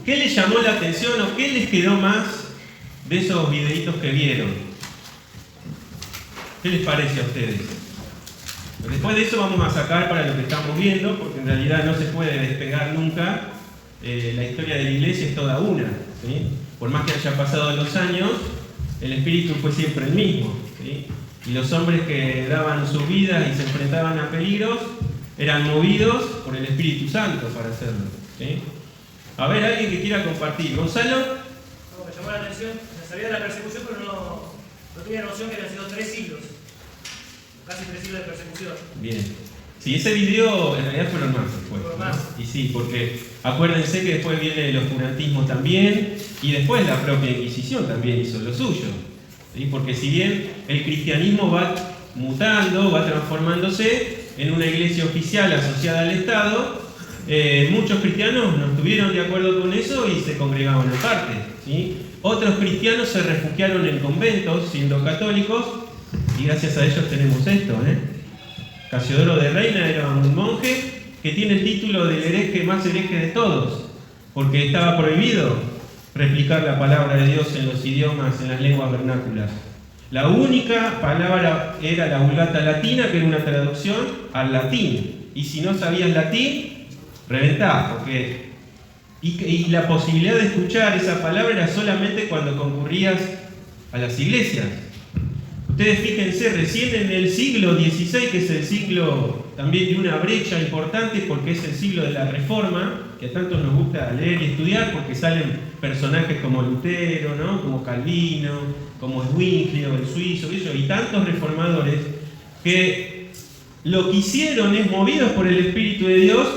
¿Qué les llamó la atención o qué les quedó más de esos videitos que vieron? ¿Qué les parece a ustedes? Después de eso vamos a sacar para lo que estamos viendo, porque en realidad no se puede despegar nunca. La historia de la iglesia es toda una, ¿sí? Por más que hayan pasado los años, el espíritu fue siempre el mismo, ¿sí? Y los hombres que daban sus vidas y se enfrentaban a peligros eran movidos por el Espíritu Santo para hacerlo, ¿sí? A ver, alguien que quiera compartir. ¿Gonzalo? No, me llamó la atención, me sabía de la persecución, pero no tenía noción que habían sido 3 siglos. Casi 3 siglos de persecución. Bien. Sí, ese video en realidad fueron más después, Fueron más. ¿no? Y sí, porque acuérdense que después viene el oscurantismo también, y después la propia Inquisición también hizo lo suyo, ¿sí? Porque si bien el cristianismo va mutando, va transformándose en una iglesia oficial asociada al Estado, muchos cristianos no estuvieron de acuerdo con eso y se congregaban aparte, ¿sí? Otros cristianos se refugiaron en conventos siendo católicos y gracias a ellos tenemos esto, Casiodoro de Reina era un monje que tiene el título del hereje más hereje de todos, porque estaba prohibido replicar la palabra de Dios en los idiomas, en las lenguas vernáculas. La única palabra era la Vulgata Latina, que era una traducción al latín. Y si no sabías latín, reventás, porque... Y la posibilidad de escuchar esa palabra era solamente cuando concurrías a las iglesias. Ustedes fíjense, recién en el siglo XVI, que es el siglo también de una brecha importante, porque es el siglo de la Reforma, que a tantos nos gusta leer y estudiar, porque salen personajes como Lutero, ¿no? Como Calvino, como Zwinglio, el suizo, y tantos reformadores, que lo que hicieron es, movidos por el Espíritu de Dios,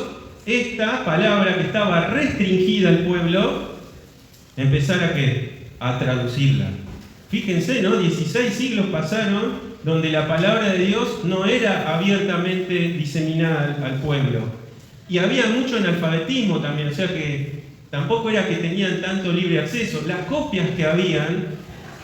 esta palabra que estaba restringida al pueblo, empezar a ¿qué? A traducirla. Fíjense, ¿no? 16 siglos pasaron donde la palabra de Dios no era abiertamente diseminada al pueblo. Y había mucho analfabetismo también, o sea que tampoco era que tenían tanto libre acceso. Las copias que habían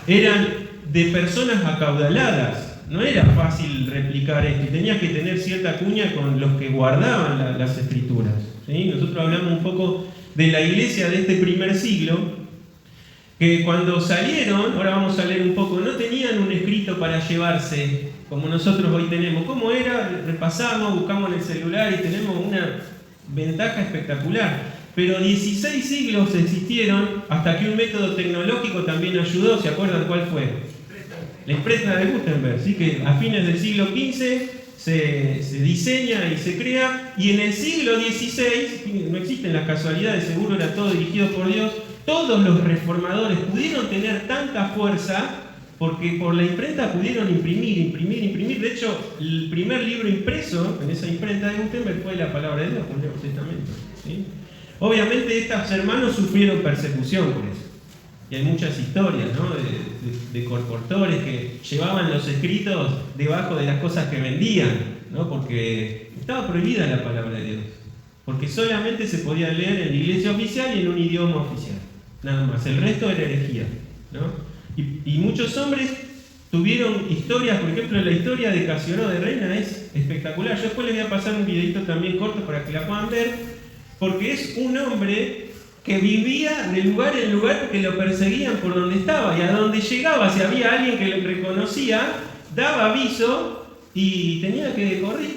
eran de personas acaudaladas. No era fácil replicar esto, y tenías que tener cierta cuña con los que guardaban las escrituras, ¿sí? Nosotros hablamos un poco de la iglesia de este primer siglo, que cuando salieron, ahora vamos a leer un poco, no tenían un escrito para llevarse como nosotros hoy tenemos. ¿Cómo era? Repasamos, buscamos en el celular y tenemos una ventaja espectacular. Pero 16 siglos existieron hasta que un método tecnológico también ayudó. ¿Se acuerdan cuál fue? La imprenta de Gutenberg, ¿sí? Que a fines del siglo XV se diseña y se crea, y en el siglo XVI, no existen las casualidades, seguro era todo dirigido por Dios, todos los reformadores pudieron tener tanta fuerza porque por la imprenta pudieron imprimir. De hecho, el primer libro impreso en esa imprenta de Gutenberg fue la palabra de Dios, el Nuevo Testamento, ¿sí? Obviamente estos hermanos sufrieron persecución por eso. Y hay muchas historias, ¿no? de corportores que llevaban los escritos debajo de las cosas que vendían, ¿no? Porque estaba prohibida la palabra de Dios. Porque solamente se podía leer en la iglesia oficial y en un idioma oficial. Nada más. El resto era herejía, ¿no? Y muchos hombres tuvieron historias, por ejemplo, la historia de Casiodoro de Reina es espectacular. Yo después les voy a pasar un videito también corto para que la puedan ver, porque es un hombre que vivía de lugar en lugar porque lo perseguían por donde estaba, y a donde llegaba, si había alguien que lo reconocía, daba aviso y tenía que correr.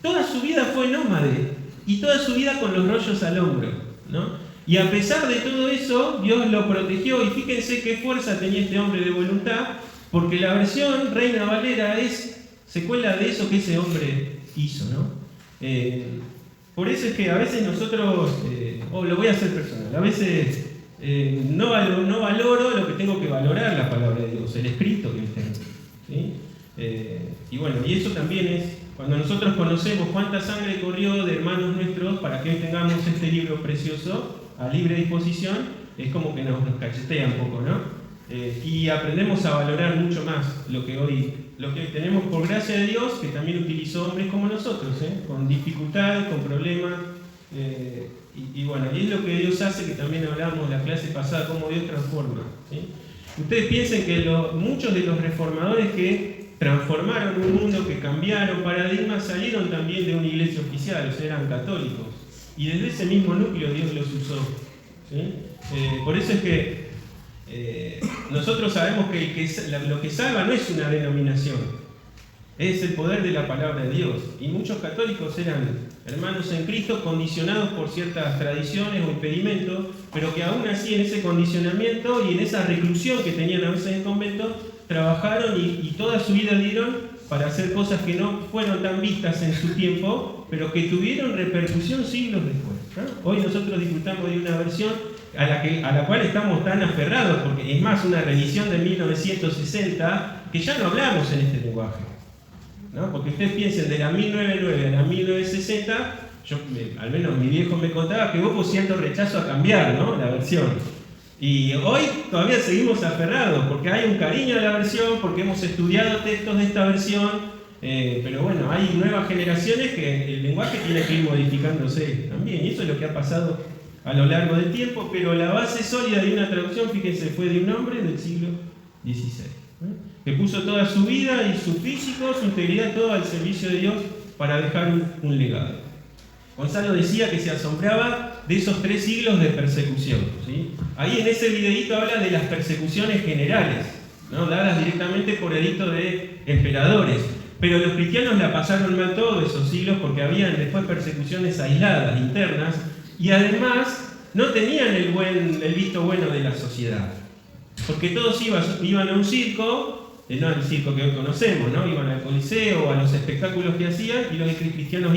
Toda su vida fue nómade y toda su vida con los rollos al hombro, ¿no? Y a pesar de todo eso, Dios lo protegió, y fíjense qué fuerza tenía este hombre de voluntad, porque la versión Reina Valera es secuela de eso que ese hombre hizo, ¿no? Por eso es que a veces nosotros, lo voy a hacer personal, a veces no valoro lo que tengo que valorar, la palabra de Dios, el escrito que tengo, ¿sí? Y bueno, y eso también es, cuando nosotros conocemos cuánta sangre corrió de hermanos nuestros para que hoy tengamos este libro precioso a libre disposición, es como que nos cachetea un poco, ¿no? Y aprendemos a valorar mucho más lo que hoy tenemos por gracia de Dios, que también utilizó hombres como nosotros, con dificultades, con problemas, y bueno, y es lo que Dios hace, que también hablamos la clase pasada, cómo Dios transforma, ¿sí? Ustedes piensen que muchos de los reformadores que transformaron un mundo, que cambiaron paradigmas, salieron también de una iglesia oficial, o sea, eran católicos, y desde ese mismo núcleo Dios los usó ¿sí? Por eso es que nosotros sabemos que lo que salva no es una denominación, es el poder de la palabra de Dios. Y muchos católicos eran hermanos en Cristo condicionados por ciertas tradiciones o impedimentos, pero que aún así en ese condicionamiento y en esa reclusión que tenían a veces en convento, trabajaron y toda su vida dieron para hacer cosas que no fueron tan vistas en su tiempo, pero que tuvieron repercusión siglos después, ¿no? Hoy nosotros disfrutamos de una versión a la cual estamos tan aferrados, porque es más una reedición de 1960, que ya no hablamos en este lenguaje, ¿no? Porque ustedes piensen, de la 1909 a la 1960, al menos mi viejo me contaba que hubo cierto rechazo a cambiar, ¿no?, la versión. Y hoy todavía seguimos aferrados, porque hay un cariño a la versión, porque hemos estudiado textos de esta versión, pero bueno, hay nuevas generaciones que el lenguaje tiene que ir modificándose también, y eso es lo que ha pasado a lo largo del tiempo, pero la base sólida de una traducción, fíjense, fue de un hombre del siglo XVI, que puso toda su vida y su físico, su integridad, todo al servicio de Dios para dejar un legado. Gonzalo decía que se asombraba de esos 3 siglos de persecución, ¿sí? Ahí en ese videíto habla de las persecuciones generales, ¿no?, dadas directamente por edicto de emperadores. Pero los cristianos la pasaron mal todos esos siglos porque habían después persecuciones aisladas, internas, y además no tenían el visto bueno de la sociedad. Porque todos iban a un circo, no al circo que hoy conocemos, ¿no? Iban al Coliseo, a los espectáculos que hacían, y los cristianos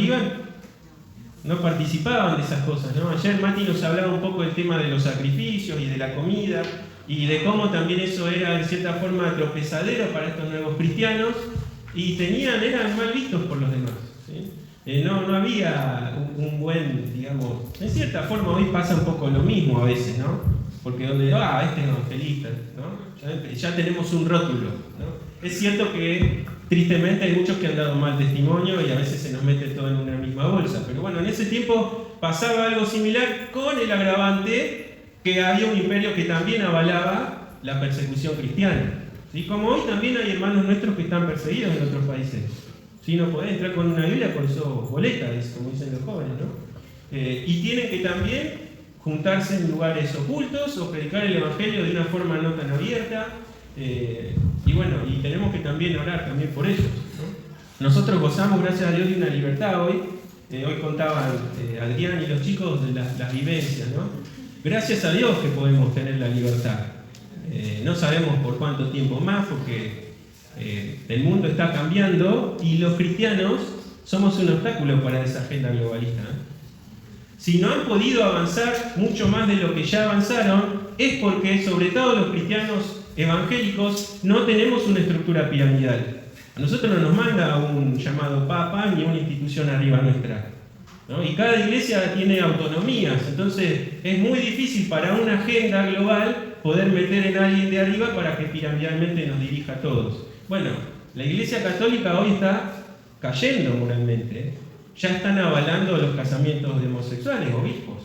no participaban de esas cosas, ¿no? Ayer Mati nos hablaba un poco del tema de los sacrificios y de la comida, y de cómo también eso era en cierta forma tropezadero para estos nuevos cristianos, y eran mal vistos por los demás, ¿sí? No había un buen, digamos, en cierta forma hoy pasa un poco lo mismo a veces, ¿no? Porque donde, este es evangelista, ¿no? Ya tenemos un rótulo, ¿no? Es cierto que tristemente hay muchos que han dado mal testimonio y a veces se nos mete todo en una misma bolsa, pero bueno, en ese tiempo pasaba algo similar con el agravante que había un imperio que también avalaba la persecución cristiana, ¿sí? Como hoy también hay hermanos nuestros que están perseguidos en otros países. ¿Sí? No podés entrar con una Biblia, por eso boleta, como dicen los jóvenes, ¿no? Y tienen que también juntarse en lugares ocultos o predicar el Evangelio de una forma no tan abierta. Y bueno, y tenemos que también orar también por ellos, ¿no? Nosotros gozamos, gracias a Dios, de una libertad hoy. Hoy contaban Adrián y los chicos de las vivencias, ¿no? Gracias a Dios que podemos tener la libertad. No sabemos por cuánto tiempo más, porque el mundo está cambiando y los cristianos somos un obstáculo para esa agenda globalista, ¿no? Si no han podido avanzar mucho más de lo que ya avanzaron, es porque, sobre todo los cristianos evangélicos, no tenemos una estructura piramidal. A nosotros no nos manda un llamado papa ni una institución arriba nuestra, ¿no? Y cada iglesia tiene autonomías, entonces es muy difícil para una agenda global poder meter en alguien de arriba para que piramidalmente nos dirija a todos. Bueno, la Iglesia Católica hoy está cayendo moralmente, ¿eh? Ya están avalando los casamientos de homosexuales, obispos,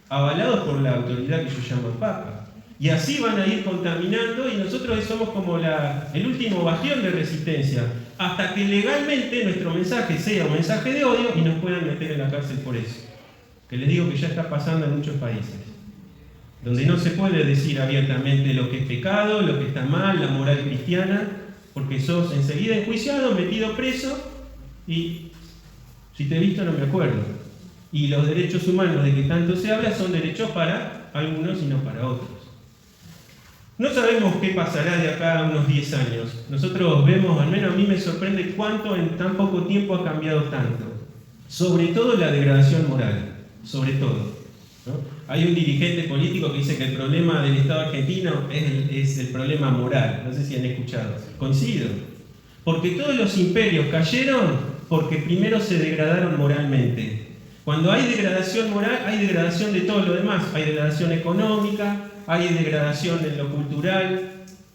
avalados por la autoridad que ellos llaman papa. Y así van a ir contaminando y nosotros somos como el último bastión de resistencia, hasta que legalmente nuestro mensaje sea un mensaje de odio y nos puedan meter en la cárcel por eso. Que les digo que ya está pasando en muchos países, donde no se puede decir abiertamente lo que es pecado, lo que está mal, la moral cristiana, porque sos enseguida enjuiciado, metido preso y si te he visto no me acuerdo. Y los derechos humanos de que tanto se habla son derechos para algunos y no para otros. No sabemos qué pasará de acá a unos 10 años. Nosotros vemos, al menos a mí me sorprende cuánto en tan poco tiempo ha cambiado tanto. Sobre todo la degradación moral, sobre todo, ¿no? Hay un dirigente político que dice que el problema del Estado argentino es el problema moral. No sé si han escuchado. Coincido. Porque todos los imperios cayeron porque primero se degradaron moralmente. Cuando hay degradación moral, hay degradación de todo lo demás. Hay degradación económica, hay degradación en lo cultural,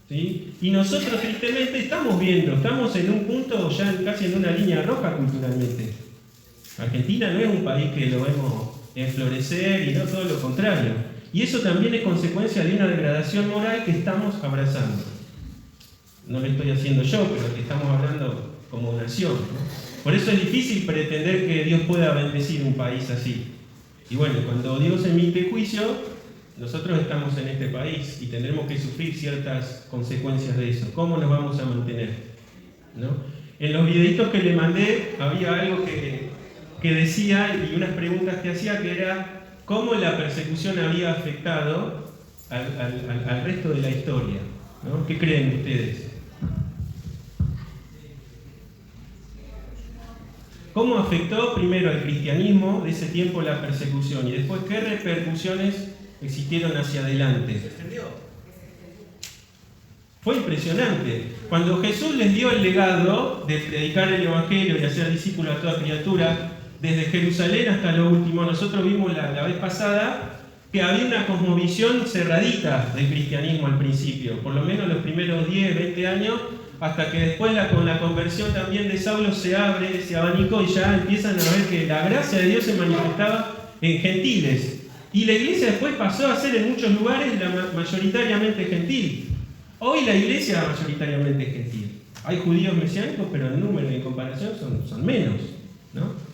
¿sí? Y nosotros tristemente estamos en un punto ya casi en una línea roja culturalmente. Argentina no es un país que lo vemos florecer y no todo lo contrario. Y eso también es consecuencia de una degradación moral que estamos abrazando. No lo estoy haciendo yo, pero que estamos hablando como nación, ¿no? Por eso es difícil pretender que Dios pueda bendecir un país así. Y bueno, cuando Dios emite juicio, nosotros estamos en este país y tendremos que sufrir ciertas consecuencias de eso. ¿Cómo nos vamos a mantener? ¿No? En los videitos que le mandé había algo que decía y unas preguntas que hacía que era cómo la persecución había afectado al resto de la historia, ¿no? ¿Qué creen ustedes? ¿Cómo afectó primero al cristianismo de ese tiempo la persecución y después qué repercusiones existieron hacia adelante? ¿Se extendió? Fue impresionante. Cuando Jesús les dio el legado de predicar el Evangelio y hacer discípulos a toda criatura, desde Jerusalén hasta lo último, nosotros vimos la vez pasada que había una cosmovisión cerradita del cristianismo al principio, por lo menos los primeros 10, 20 años, hasta que después con la conversión también de Saulo se abre ese abanico y ya empiezan a ver que la gracia de Dios se manifestaba en gentiles. Y la iglesia después pasó a ser en muchos lugares mayoritariamente gentil. Hoy la iglesia mayoritariamente es gentil. Hay judíos mesiánicos, pero en número y en comparación son menos, ¿no?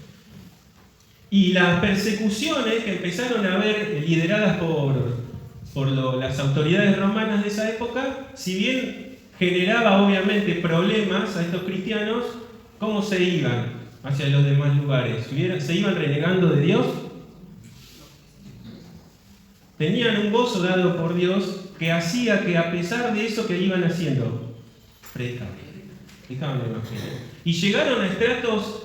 Y las persecuciones que empezaron a ver lideradas por las autoridades romanas de esa época, si bien generaba obviamente problemas a estos cristianos, ¿cómo se iban hacia los demás lugares? ¿Se iban renegando de Dios? Tenían un gozo dado por Dios que hacía que a pesar de eso que iban haciendo, predicaban el Evangelio. Y llegaron a estratos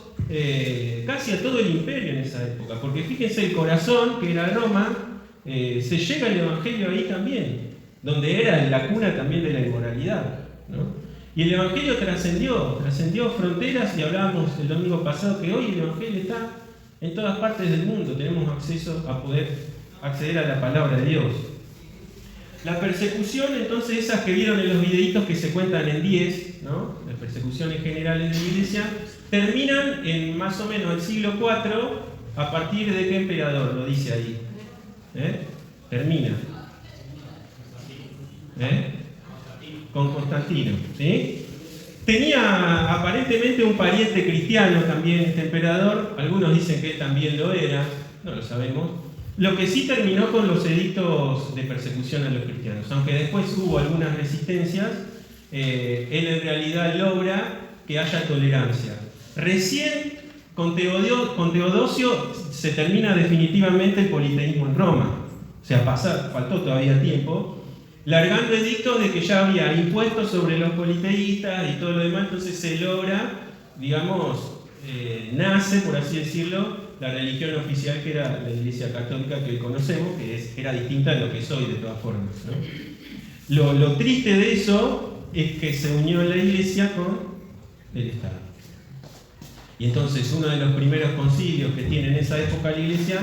casi a todo el imperio en esa época, porque fíjense el corazón, que era Roma, se llega el Evangelio ahí también, donde era la cuna también de la inmoralidad, ¿no? Y el Evangelio trascendió fronteras, y hablábamos el domingo pasado que hoy el Evangelio está en todas partes del mundo, tenemos acceso a poder acceder a la palabra de Dios. La persecución, entonces, esas que vieron en los videitos que se cuentan en 10, ¿no? Las persecuciones generales de la iglesia, terminan en más o menos el siglo IV, a partir de qué emperador, lo dice ahí. Termina. Con Constantino, ¿sí? Tenía aparentemente un pariente cristiano también este emperador, algunos dicen que él también lo era, no lo sabemos. Lo que sí terminó con los edictos de persecución a los cristianos, aunque después hubo algunas resistencias, él en realidad logra que haya tolerancia. Recién con Teodosio se termina definitivamente el politeísmo en Roma, o sea, faltó todavía tiempo, largando edictos de que ya había impuestos sobre los politeístas y todo lo demás, entonces se logra, digamos, nace, por así decirlo, la religión oficial que era la Iglesia Católica que hoy conocemos, que era distinta de lo que es hoy de todas formas, ¿no? Lo triste de eso es que se unió la Iglesia con el Estado. Y entonces uno de los primeros concilios que tiene en esa época la Iglesia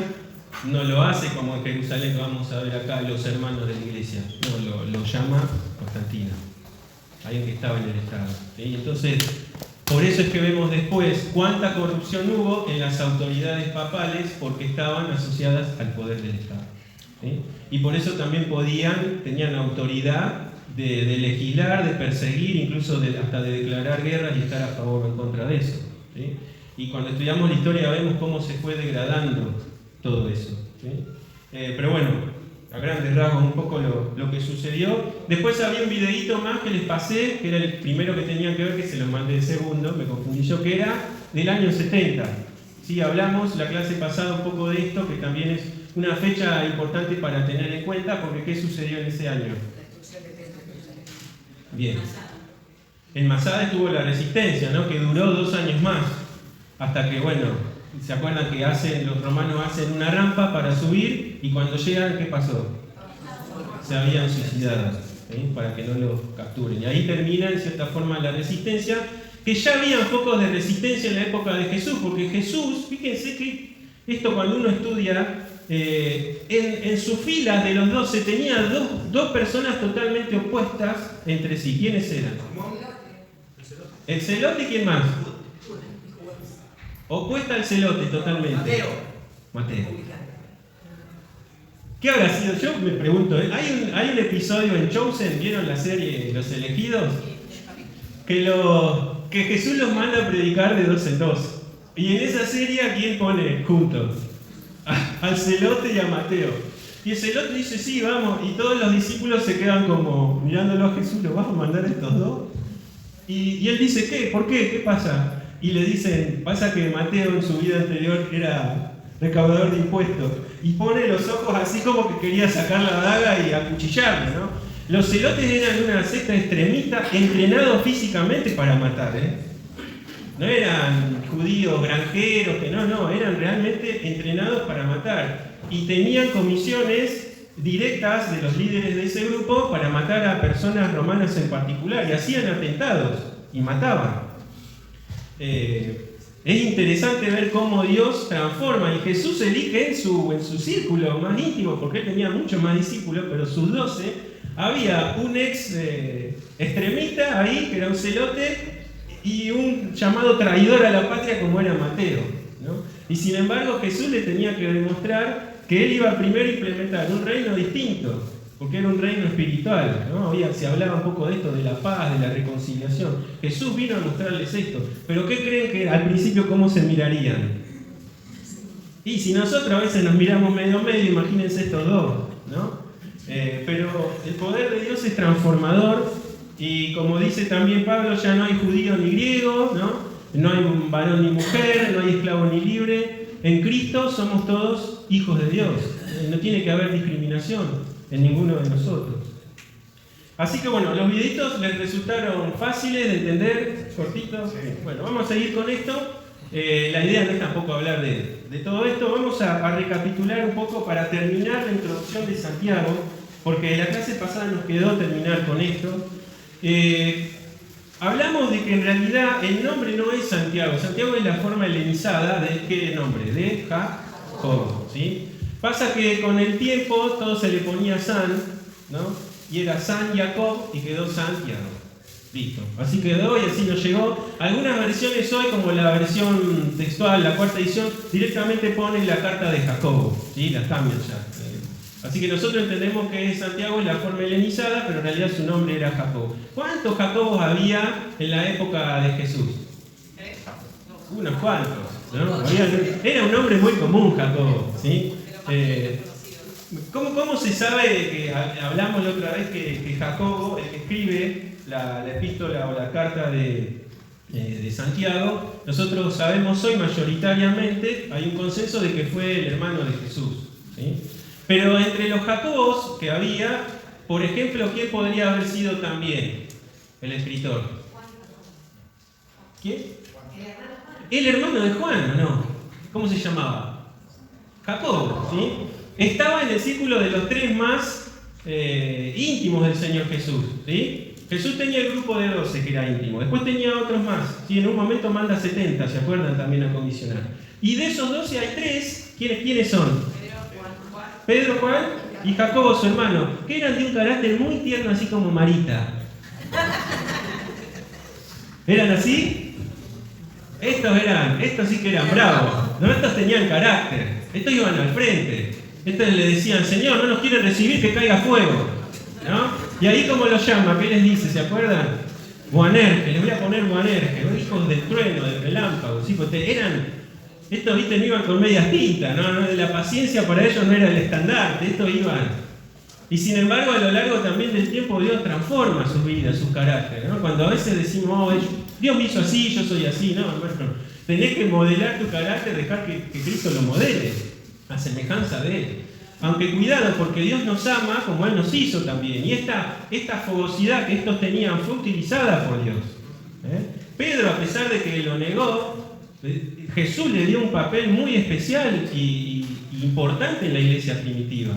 no lo hace como en Jerusalén, que vamos a ver acá los hermanos de la Iglesia, no, lo llama Constantino, alguien que estaba en el Estado, ¿sí? Entonces, por eso es que vemos después cuánta corrupción hubo en las autoridades papales porque estaban asociadas al poder del Estado, ¿sí? Y por eso también tenían autoridad de legislar, de perseguir, incluso hasta de declarar guerras y estar a favor o en contra de eso, ¿sí? Y cuando estudiamos la historia vemos cómo se fue degradando todo eso, ¿sí? Pero bueno, a grandes rasgos un poco lo que sucedió. Después había un videíto más que les pasé, que era el primero que tenían que ver, que se los mandé el segundo, me confundí yo, que era del año 70. Sí, hablamos la clase pasada un poco de esto, que también es una fecha importante para tener en cuenta, porque ¿qué sucedió en ese año? Bien. En Masada estuvo la resistencia, ¿no? Que duró 2 años más, hasta que, bueno, ¿se acuerdan que los romanos hacen una rampa para subir y cuando llegan, ¿qué pasó? Se habían suicidado, ¿sí? Para que no los capturen. Y ahí termina, en cierta forma, la resistencia, que ya había focos de resistencia en la época de Jesús, porque Jesús, fíjense que esto cuando uno estudia, en sus filas de los 12 tenía dos personas totalmente opuestas entre sí. ¿Quiénes eran? El celote y ¿quién más? Opuesta al celote totalmente. Mateo. ¿Qué habrá sido? Yo me pregunto, hay un episodio en Chosen, ¿vieron la serie Los Elegidos? Que Jesús los manda a predicar de 2 en 2. Y en esa serie, ¿a quién pone juntos? Al celote y a Mateo. Y el celote dice, sí, vamos. Y todos los discípulos se quedan como mirándolo a Jesús, ¿lo vas a mandar a estos dos? Y él dice, ¿qué? ¿Por qué? ¿Qué pasa? Y le dicen, pasa que Mateo en su vida anterior era recaudador de impuestos. Y pone los ojos así como que quería sacar la daga y acuchillarlo, ¿no? Los celotes eran una secta extremista entrenados físicamente para matar, ¿eh? No eran judíos granjeros, que no, eran realmente entrenados para matar. Y tenían comisiones directas de los líderes de ese grupo para matar a personas romanas en particular. Y hacían atentados y mataban. Es interesante ver cómo Dios transforma. Y Jesús elige en su círculo más íntimo, porque él tenía muchos más discípulos, pero sus 12, había un ex extremista ahí, que era un celote, y un llamado traidor a la patria como era Mateo, ¿no? Y sin embargo Jesús le tenía que demostrar que él iba primero a implementar un reino distinto, porque era un reino espiritual, ¿no? Se hablaba un poco de esto, de la paz, de la reconciliación. Jesús vino a mostrarles esto. Pero ¿qué creen que al principio cómo se mirarían? Y si nosotros a veces nos miramos medio, imagínense estos dos, ¿no? Pero el poder de Dios es transformador. Y como dice también Pablo, ya no hay judío ni griego, ¿no? No hay varón ni mujer, no hay esclavo ni libre. En Cristo somos todos hijos de Dios. No tiene que haber discriminación en ninguno de nosotros. Así que bueno, los videitos les resultaron fáciles de entender, cortitos. Bueno, vamos a seguir con esto. La idea no es tampoco hablar de todo esto. Vamos a recapitular un poco para terminar la introducción de Santiago, porque la clase pasada nos quedó terminar con esto. Hablamos de que en realidad el nombre no es Santiago. Santiago es la forma helenizada de ¿qué nombre? De Jacob, ¿sí? Pasa que con el tiempo todo se le ponía San, ¿no? Y era San Jacob y quedó Santiago. Listo. Así quedó y así nos llegó. Algunas versiones hoy, como la versión textual, la cuarta edición, directamente ponen la carta de Jacobo, ¿sí? La cambian ya. Así que nosotros entendemos que Santiago es la forma helenizada, pero en realidad su nombre era Jacobo. ¿Cuántos Jacobos había en la época de Jesús? Unos cuantos, ¿no? Era un nombre muy común, Jacobo, ¿sí? ¿Cómo se sabe que hablamos la otra vez que Jacobo, el que escribe la epístola o la carta de Santiago, nosotros sabemos hoy mayoritariamente, hay un consenso de que fue el hermano de Jesús, ¿sí? Pero entre los Jacobos que había, por ejemplo, ¿quién podría haber sido también el escritor? ¿Quién? El hermano de Juan, ¿no? ¿Cómo se llamaba? Jacobo, ¿sí? Estaba en el círculo de los 3 más íntimos del Señor Jesús, ¿sí? Jesús tenía el grupo de 12 que era íntimo, después tenía otros más, ¿sí? En un momento manda 70, ¿se acuerdan? También a comisionar. Y de esos 12 hay 3, ¿quiénes son? Pedro, Juan y Jacobo, su hermano, que eran de un carácter muy tierno, así como Marita. ¿Eran así? Estos sí que eran bravos. No, estos tenían carácter. Estos iban al frente. Estos le decían, Señor, no nos quieren recibir, que caiga fuego, ¿no? Y ahí como los llama, ¿qué les dice? ¿Se acuerdan? Boanerges, les voy a poner Boanerges, hijos del trueno, del relámpago. ¿Sí? Pues estos, viste, no iban con medias tintas, ¿no? La paciencia para ellos no era el estandarte, estos iban. Y sin embargo, a lo largo también del tiempo, Dios transforma sus vidas, sus caracteres, ¿no? Cuando a veces decimos, oh, Dios me hizo así, yo soy así, no, hermano. Tenés que modelar tu carácter, dejar que Cristo lo modele, a semejanza de Él. Aunque cuidado, porque Dios nos ama como Él nos hizo también. Y esta fogosidad que estos tenían fue utilizada por Dios. Pedro, a pesar de que lo negó, Jesús le dio un papel muy especial y importante en la iglesia primitiva.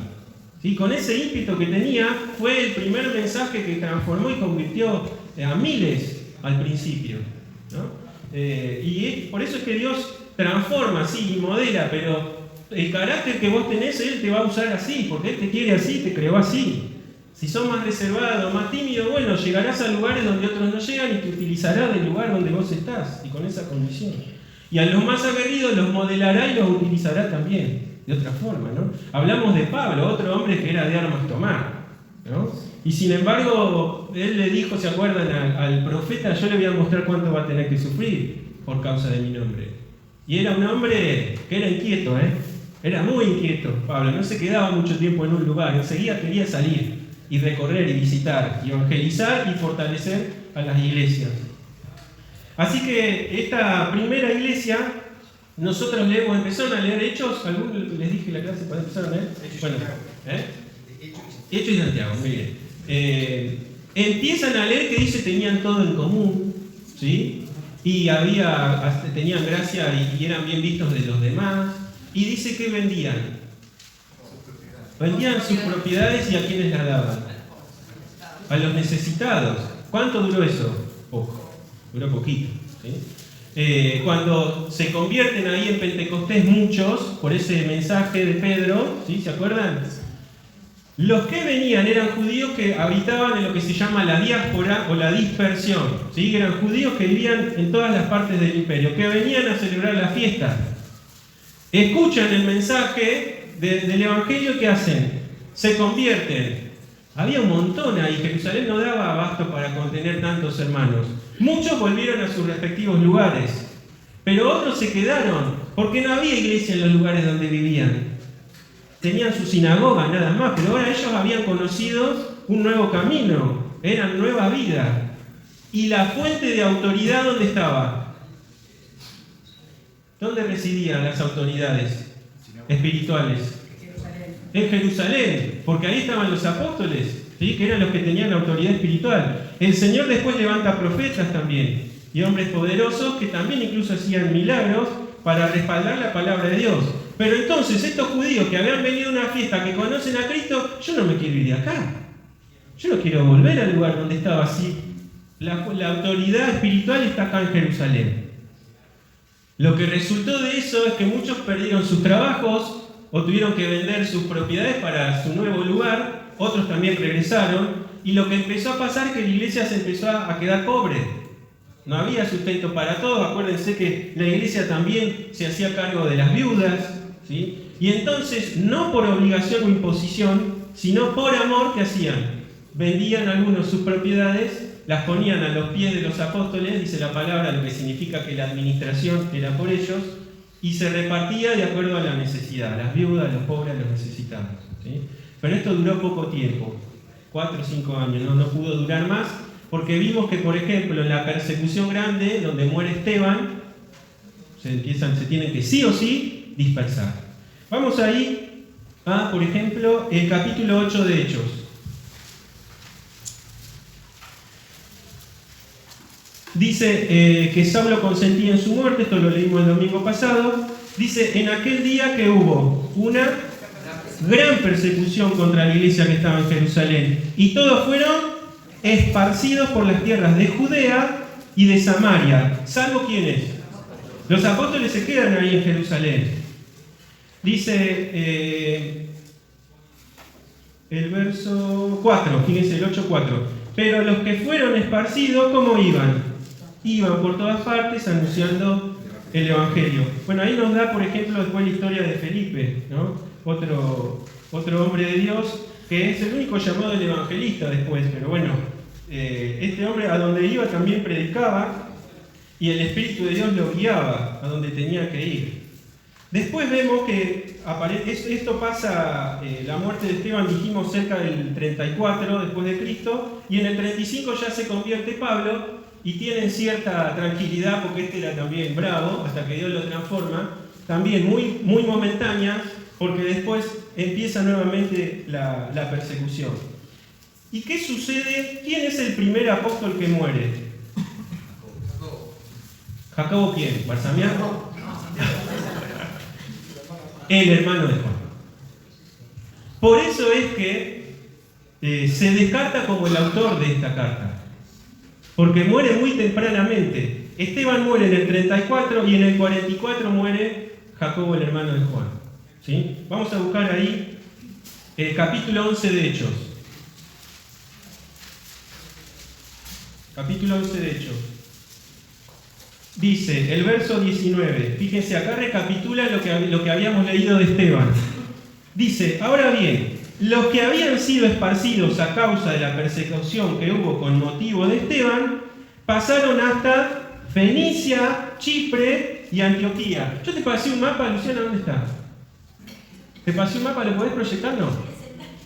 ¿Sí? Con ese ímpetu que tenía, fue el primer mensaje que transformó y convirtió a miles al principio, ¿no? Y por eso es que Dios transforma, sí, y modela, pero el carácter que vos tenés, Él te va a usar así, porque Él te quiere así, te creó así. Si sos más reservado, más tímido, bueno, llegarás a lugares donde otros no llegan y te utilizará del lugar donde vos estás, y con esa condición. Y a los más aguerridos los modelará y los utilizará también, de otra forma, ¿no? Hablamos de Pablo, otro hombre que era de armas tomar, ¿no? Y sin embargo, él le dijo, ¿se acuerdan? Al profeta, yo le voy a mostrar cuánto va a tener que sufrir por causa de mi nombre. Y era un hombre que era inquieto, Era muy inquieto Pablo, no se quedaba mucho tiempo en un lugar, enseguida quería salir y recorrer y visitar, y evangelizar y fortalecer a las iglesias. Así que esta primera iglesia, nosotros empezaron a leer Hechos. ¿Algunos les dije la clase para empezar a leer? Bueno, Hechos y Santiago, muy bien. Empiezan a leer que dice tenían todo en común, ¿sí? Y tenían gracia y eran bien vistos de los demás. Y dice que vendían. Vendían sus propiedades y a quienes las daban. A los necesitados. ¿Cuánto duró eso? Poco. Duró poquito. ¿Sí? Cuando se convierten ahí en Pentecostés muchos, por ese mensaje de Pedro, ¿sí? ¿Se acuerdan? Los que venían eran judíos que habitaban en lo que se llama la diáspora o la dispersión. ¿Sí? Eran judíos que vivían en todas las partes del imperio, que venían a celebrar la fiesta. Escuchan el mensaje del Evangelio, ¿qué hacen? Se convierten. Había un montón ahí, Jerusalén no daba abasto para contener tantos hermanos. Muchos volvieron a sus respectivos lugares, pero otros se quedaron, porque no había iglesia en los lugares donde vivían. Tenían su sinagoga nada más, pero ahora ellos habían conocido un nuevo camino, era nueva vida. ¿Y la fuente de autoridad dónde estaba? ¿Dónde residían las autoridades espirituales? En Jerusalén, porque ahí estaban los apóstoles, ¿sí? Que eran los que tenían autoridad espiritual. El Señor después levanta profetas también, y hombres poderosos que también incluso hacían milagros para respaldar la palabra de Dios. Pero entonces estos judíos que habían venido a una fiesta, que conocen a Cristo, yo no me quiero ir de acá. Yo no quiero volver al lugar donde estaba así. La autoridad espiritual está acá en Jerusalén. Lo que resultó de eso es que muchos perdieron sus trabajos o tuvieron que vender sus propiedades para su nuevo lugar, otros también regresaron, y lo que empezó a pasar es que la iglesia se empezó a quedar pobre. No había sustento para todos. Acuérdense que la iglesia también se hacía cargo de las viudas, ¿sí? Y entonces, no por obligación o imposición, sino por amor, ¿qué hacían? Vendían algunos sus propiedades, las ponían a los pies de los apóstoles, dice la palabra, lo que significa que la administración era por ellos, y se repartía de acuerdo a la necesidad, las viudas, los pobres, los necesitados, ¿sí? Pero esto duró poco tiempo, 4 o 5 años, no pudo durar más, porque vimos que, por ejemplo, en la persecución grande, donde muere Esteban, se tienen que sí o sí dispersar. Vamos ahí a, por ejemplo, el capítulo 8 de Hechos. Dice que Saulo consentía en su muerte, esto lo leímos el domingo pasado. Dice, en aquel día que hubo una gran persecución contra la iglesia que estaba en Jerusalén, y todos fueron esparcidos por las tierras de Judea y de Samaria. ¿Salvo quiénes? Los apóstoles se quedan ahí en Jerusalén. Dice el verso 4, fíjense el 8:4. Pero los que fueron esparcidos, ¿cómo iban? Iban por todas partes anunciando el Evangelio. Bueno, ahí nos da, por ejemplo, después la historia de Felipe, ¿no? Otro hombre de Dios, que es el único llamado del evangelista después, pero bueno, este hombre a donde iba también predicaba y el Espíritu de Dios lo guiaba a donde tenía que ir. Después vemos que esto pasa, la muerte de Esteban dijimos cerca del 34 después de Cristo, y en el 35 ya se convierte Pablo y tienen cierta tranquilidad porque este era también bravo hasta que Dios lo transforma, también muy, muy momentánea, porque después empieza nuevamente la persecución. ¿Y qué sucede? ¿Quién es el primer apóstol que muere? ¿Jacobo quién? ¿Barsamián? El hermano de Juan. Por eso es que se descarta como el autor de esta carta, porque muere muy tempranamente. Esteban muere en el 34 y en el 44 muere Jacobo, el hermano de Juan. ¿Sí? Vamos a buscar ahí el capítulo 11 de Hechos. Capítulo 11 de Hechos. Dice el verso 19. Fíjense, acá recapitula lo que habíamos leído de Esteban. Dice, ahora bien, los que habían sido esparcidos a causa de la persecución que hubo con motivo de Esteban, pasaron hasta Fenicia, Chipre y Antioquía. Yo te pasé un mapa, Luciana, ¿dónde está? ¿Te pasé un mapa? ¿Lo podés proyectar? No.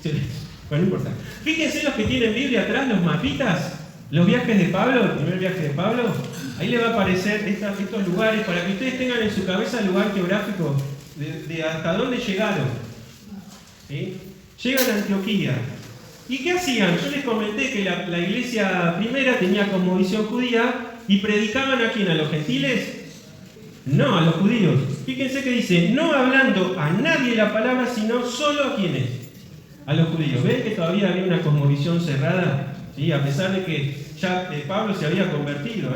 Sí. Bueno, no importa. Fíjense los que tienen Biblia atrás, los mapitas, los viajes de Pablo, el primer viaje de Pablo. Ahí le va a aparecer estos lugares para que ustedes tengan en su cabeza el lugar geográfico de hasta dónde llegaron. ¿Sí? Llegan a Antioquía. ¿Y qué hacían? Yo les comenté que la iglesia primera tenía cosmovisión judía y predicaban ¿a quién? ¿A los gentiles? No, a los judíos. Fíjense que dice, no hablando a nadie la palabra, sino solo a quienes. A los judíos. ¿Ven que todavía había una cosmovisión cerrada? ¿Sí? A pesar de que ya Pablo se había convertido.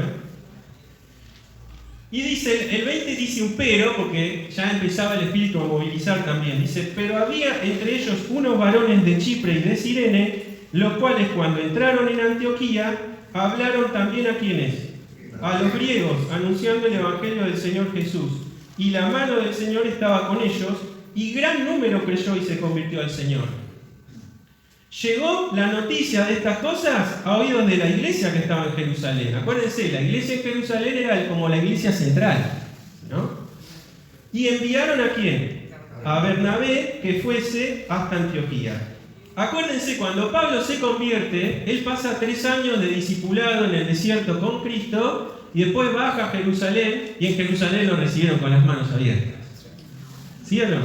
Y dice, el 20 dice un pero, porque ya empezaba el espíritu a movilizar también. Dice, pero había entre ellos unos varones de Chipre y de Cirene, los cuales cuando entraron en Antioquía, hablaron también a quienes. A los griegos, anunciando el evangelio del Señor Jesús. Y la mano del Señor estaba con ellos, y gran número creyó y se convirtió al Señor. Llegó la noticia de estas cosas a oídos de la iglesia que estaba en Jerusalén. Acuérdense, la iglesia en Jerusalén era como la iglesia central, ¿no? Y enviaron ¿a quién? A Bernabé que fuese hasta Antioquía. Acuérdense, cuando Pablo se convierte, él pasa 3 años de discipulado en el desierto con Cristo y después baja a Jerusalén y en Jerusalén lo recibieron con las manos abiertas. ¿Sí o no?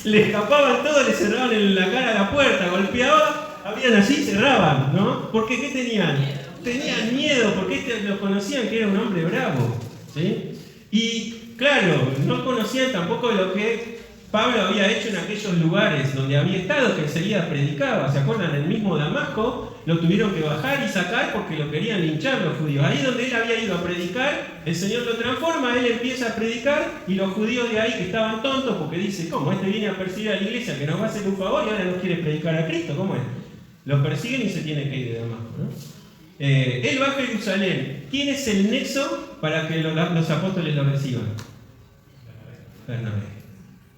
Le escapaban todo, le cerraban en la cara la puerta, golpeaba, habían así, cerraban, ¿no? Porque ¿qué tenían? Tenían miedo, porque lo conocían que era un hombre bravo, ¿sí? Y claro, no conocían tampoco lo que Pablo había hecho en aquellos lugares donde había estado, que enseguida predicaba. ¿Se acuerdan? El mismo Damasco lo tuvieron que bajar y sacar porque lo querían linchar los judíos. Ahí donde él había ido a predicar, el Señor lo transforma, él empieza a predicar y los judíos de ahí que estaban tontos porque dice, ¿cómo? Este viene a perseguir a la iglesia que nos va a hacer un favor y ahora no quiere predicar a Cristo, ¿cómo es? Lo persiguen y se tiene que ir de Damasco, ¿no? Él va a Jerusalén. ¿Quién es el nexo para que los apóstoles lo reciban? Bernabé.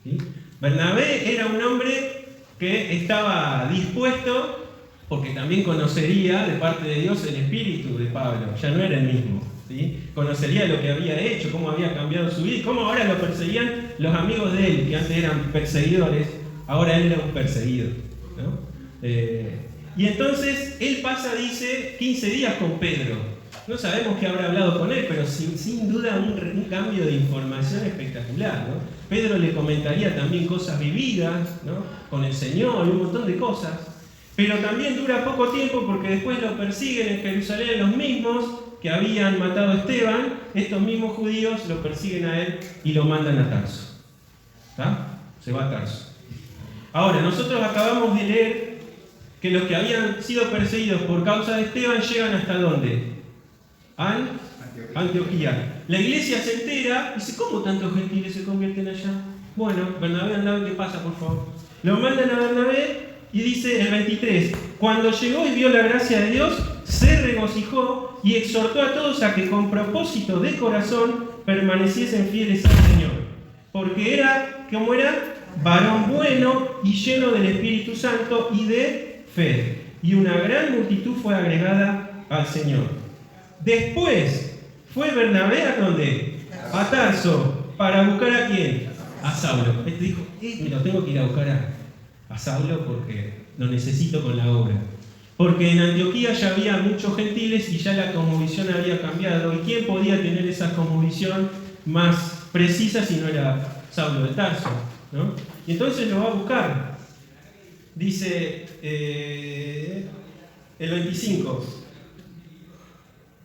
¿Sí? Bernabé era un hombre que estaba dispuesto, porque también conocería de parte de Dios el espíritu de Pablo, ya no era el mismo, ¿sí? Conocería lo que había hecho, cómo había cambiado su vida y cómo ahora lo perseguían los amigos de él, que antes eran perseguidores, ahora él era un perseguido, ¿no? Y entonces él pasa, dice, 15 días con Pedro. No sabemos qué habrá hablado con él, pero sin duda un cambio de información espectacular, ¿no? Pedro le comentaría también cosas vividas, ¿no? Con el Señor, un montón de cosas. Pero también dura poco tiempo porque después lo persiguen en Jerusalén los mismos que habían matado a Esteban. Estos mismos judíos lo persiguen a él y lo mandan a Tarso. ¿Está? Se va a Tarso. Ahora, nosotros acabamos de leer que los que habían sido perseguidos por causa de Esteban llegan ¿hasta dónde? Antioquía. La iglesia se entera y dice, ¿cómo tantos gentiles se convierten allá? Bueno, Bernabé, anda, ¿qué pasa, por favor? Lo mandan a Bernabé y dice el 23, cuando llegó y vio la gracia de Dios, se regocijó y exhortó a todos a que con propósito de corazón permaneciesen fieles al Señor. Porque era, ¿cómo era? Varón bueno y lleno del Espíritu Santo y de fe. Y una gran multitud fue agregada al Señor. Después fue Bernabé ¿a dónde? A Tarso, para buscar ¿a quién? A Saulo. Este dijo, mira, tengo que ir a buscar a Saulo porque lo necesito con la obra. Porque en Antioquía ya había muchos gentiles y ya la cosmovisión había cambiado. ¿Y quién podía tener esa cosmovisión más precisa si no era Saulo de Tarso, ¿no? Y entonces lo va a buscar. Dice el 25.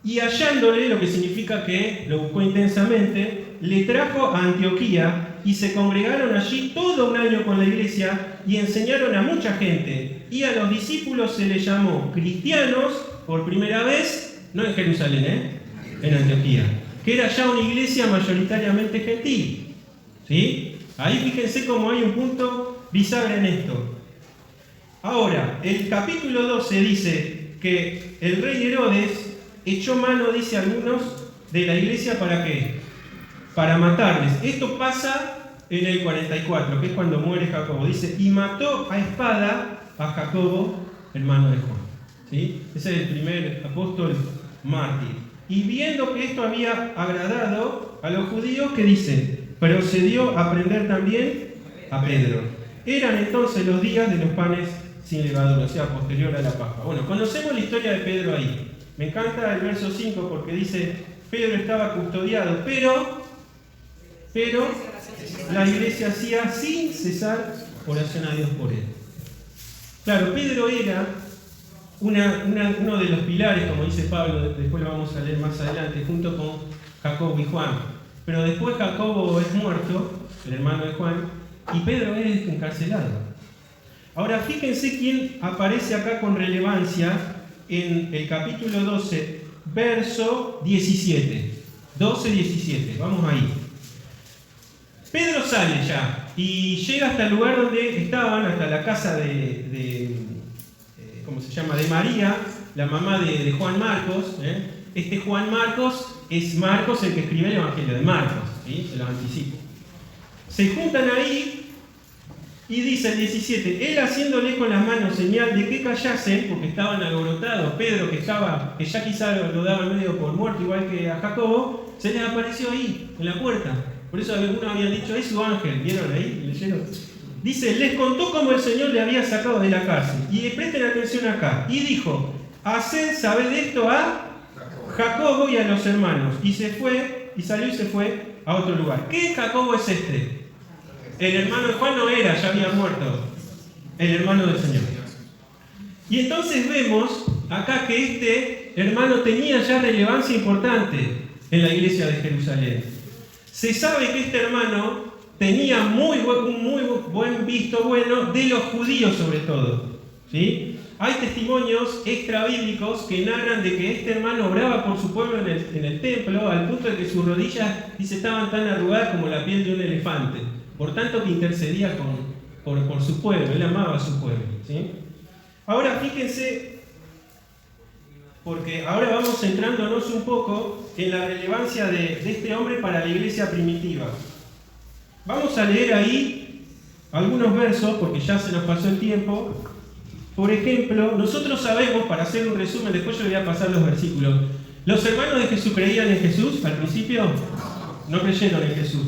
Y hallándole, lo que significa que lo buscó intensamente, le trajo a Antioquía y se congregaron allí todo un año con la iglesia y enseñaron a mucha gente. Y a los discípulos se les llamó cristianos por primera vez, no en Jerusalén, en Antioquía, que era ya una iglesia mayoritariamente gentil. ¿Sí? Ahí fíjense cómo hay un punto bisagra en esto. Ahora, el capítulo 12 dice que el rey Herodes echó mano, dice algunos, de la iglesia ¿para qué? Para matarles. Esto pasa en el 44, que es cuando muere Jacobo. Dice, y mató a espada a Jacobo, hermano de Juan. ¿Sí? Ese es el primer apóstol mártir. Y viendo que esto había agradado a los judíos, ¿qué dice? Procedió a prender también a Pedro. Eran entonces los días de los panes sin levadura, o sea, posterior a la Pascua. Bueno, conocemos la historia de Pedro ahí. Me encanta el verso 5 porque dice, Pedro estaba custodiado, pero la iglesia hacía sin cesar oración a Dios por él. Claro, Pedro era uno de los pilares, como dice Pablo, después lo vamos a leer más adelante, junto con Jacobo y Juan. Pero después Jacobo es muerto, el hermano de Juan, y Pedro es encarcelado. Ahora fíjense quién aparece acá con relevancia en el capítulo 12, verso 17. 12-17, vamos ahí. Pedro sale ya y llega hasta el lugar donde estaban, hasta la casa ¿cómo se llama? De María, la mamá de Juan Marcos. Este Juan Marcos es Marcos el que escribe el Evangelio de Marcos, ¿sí? Se los anticipo. Se juntan ahí y dice el 17, él haciéndole con las manos señal de que callasen, porque estaban alborotados. Pedro, que ya quizá lo daba medio por muerto, igual que a Jacobo, se les apareció ahí, en la puerta. Por eso algunos habían dicho, es su ángel, ¿vieron ahí? ¿Leyeron? Dice, les contó cómo el Señor le había sacado de la cárcel. Y presten atención acá. Y dijo, haced saber esto a Jacobo y a los hermanos. Y salió y se fue a otro lugar. ¿Qué Jacobo es este? El hermano de Juan no era, ya había muerto. El hermano del Señor. Y entonces vemos acá que este hermano tenía ya relevancia importante en la iglesia de Jerusalén. Se sabe que este hermano tenía un muy buen visto bueno de los judíos sobre todo, ¿sí? Hay testimonios extrabíblicos que narran de que este hermano oraba por su pueblo en el templo, al punto de que sus rodillas estaban tan arrugadas como la piel de un elefante. Por tanto que intercedía por su pueblo, él amaba a su pueblo, ¿sí? Ahora fíjense, porque ahora vamos centrándonos un poco en la relevancia de este hombre para la iglesia primitiva. Vamos a leer ahí algunos versos, porque ya se nos pasó el tiempo. Por ejemplo, nosotros sabemos, para hacer un resumen, después yo le voy a pasar los versículos. ¿Los hermanos de Jesús creían en Jesús al principio? No creyeron en Jesús.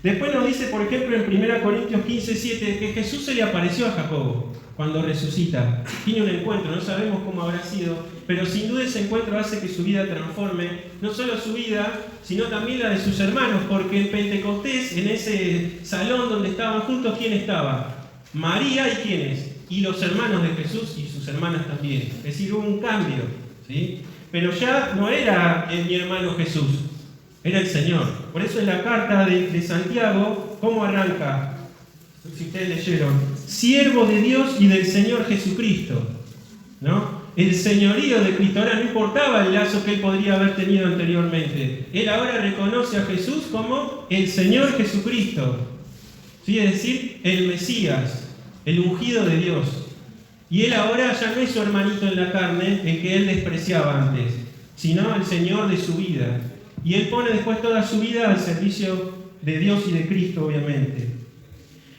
Después nos dice, por ejemplo, en 1 Corintios 15:7, que Jesús se le apareció a Jacobo cuando resucita. Tiene un encuentro, no sabemos cómo habrá sido, pero sin duda ese encuentro hace que su vida transforme, no solo su vida, sino también la de sus hermanos, porque en Pentecostés, en ese salón donde estaban juntos, ¿quién estaba? María y ¿quiénes? Y los hermanos de Jesús y sus hermanas también. Es decir, hubo un cambio, ¿sí? Pero ya no era mi hermano Jesús, era el Señor. Por eso en la carta de Santiago, ¿cómo arranca? Si ustedes leyeron, siervo de Dios y del Señor Jesucristo, ¿no? El señorío de Cristo. Ahora no importaba el lazo que él podría haber tenido anteriormente. Él ahora reconoce a Jesús como el Señor Jesucristo, ¿sí? Es decir, el Mesías, el ungido de Dios. Y él ahora ya no es su hermanito en la carne, el que él despreciaba antes, sino el Señor de su vida. Y él pone después toda su vida al servicio de Dios y de Cristo, obviamente.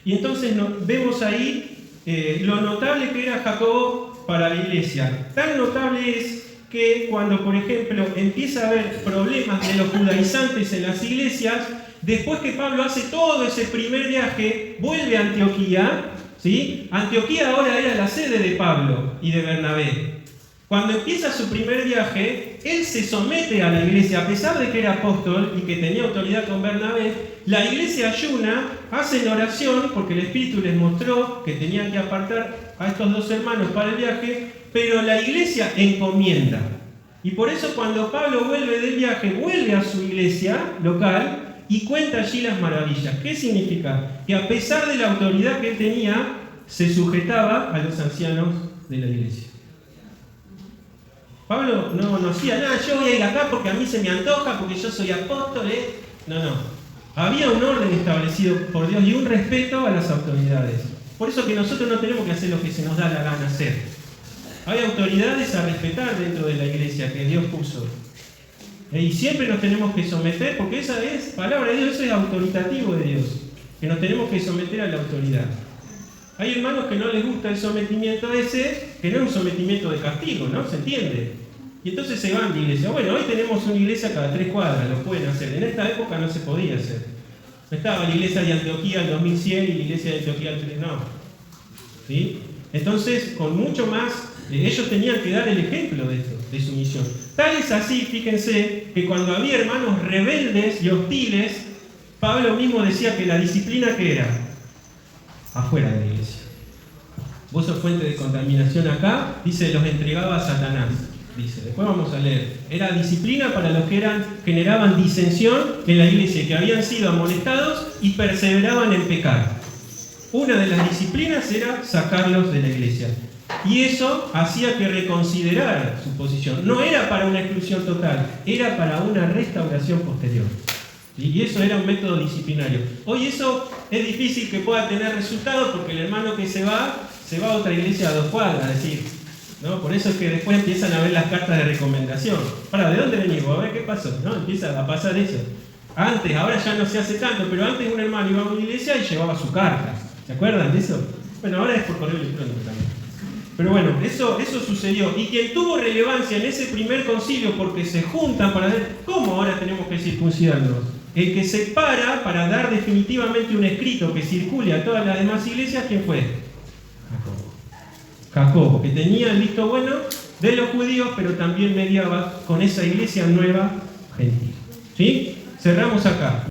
Y entonces vemos ahí lo notable que era Jacobo para la iglesia. Tan notable es que cuando, por ejemplo, empieza a haber problemas de los judaizantes en las iglesias, después que Pablo hace todo ese primer viaje, vuelve a Antioquía, ¿sí? Antioquía ahora era la sede de Pablo y de Bernabé. Cuando empieza su primer viaje, él se somete a la iglesia, a pesar de que era apóstol y que tenía autoridad con Bernabé. La iglesia ayuna, hacen oración, porque el Espíritu les mostró que tenían que apartar a estos dos hermanos para el viaje, pero la iglesia encomienda. Y por eso cuando Pablo vuelve del viaje, vuelve a su iglesia local y cuenta allí las maravillas. ¿Qué significa? Que a pesar de la autoridad que él tenía, se sujetaba a los ancianos de la iglesia. Pablo no hacía nada, yo voy a ir acá porque a mí se me antoja, porque yo soy apóstol, No. Había un orden establecido por Dios y un respeto a las autoridades. Por eso que nosotros no tenemos que hacer lo que se nos da la gana hacer. Hay autoridades a respetar dentro de la iglesia que Dios puso. Y siempre nos tenemos que someter, porque esa es palabra de Dios, eso es autoritativo de Dios, que nos tenemos que someter a la autoridad. Hay hermanos que no les gusta el sometimiento ese, que no es un sometimiento de castigo, ¿no? ¿Se entiende? Y entonces se van de iglesia. Bueno, hoy tenemos una iglesia cada 3 cuadras, lo pueden hacer. En esta época no se podía hacer. No estaba la iglesia de Antioquía el 2100 y la iglesia de Antioquía el 3, no. ¿Sí? Entonces, con mucho más, ellos tenían que dar el ejemplo de esto, de su misión. Tal es así, fíjense, que cuando había hermanos rebeldes y hostiles, Pablo mismo decía que la disciplina, ¿qué era? Afuera de la iglesia. Vos sos fuente de contaminación acá, dice, los entregaba a Satanás. Dice, después vamos a leer. Era disciplina para los que generaban disensión en la iglesia, que habían sido amonestados y perseveraban en pecar. Una de las disciplinas era sacarlos de la iglesia. Y eso hacía que reconsideraran su posición. No era para una exclusión total, era para una restauración posterior. Y eso era un método disciplinario. Hoy eso es difícil que pueda tener resultados porque el hermano que se va a otra iglesia a 2 cuadras, es decir, ¿no? Por eso es que después empiezan a ver las cartas de recomendación. ¿De dónde venimos? A ver qué pasó, ¿no? Empieza a pasar eso. Antes, ahora ya no se hace tanto, pero antes un hermano iba a una iglesia y llevaba su carta. ¿Se acuerdan de eso? Bueno, ahora es por correo electrónico también. Pero bueno, eso sucedió. Y quien tuvo relevancia en ese primer concilio, porque se juntan para ver cómo ahora tenemos que circuncidarnos. El que se para dar definitivamente un escrito que circule a todas las demás iglesias, ¿quién fue? Jacobo, que tenía el visto bueno de los judíos, pero también mediaba con esa iglesia nueva gentil. ¿Sí? Cerramos acá.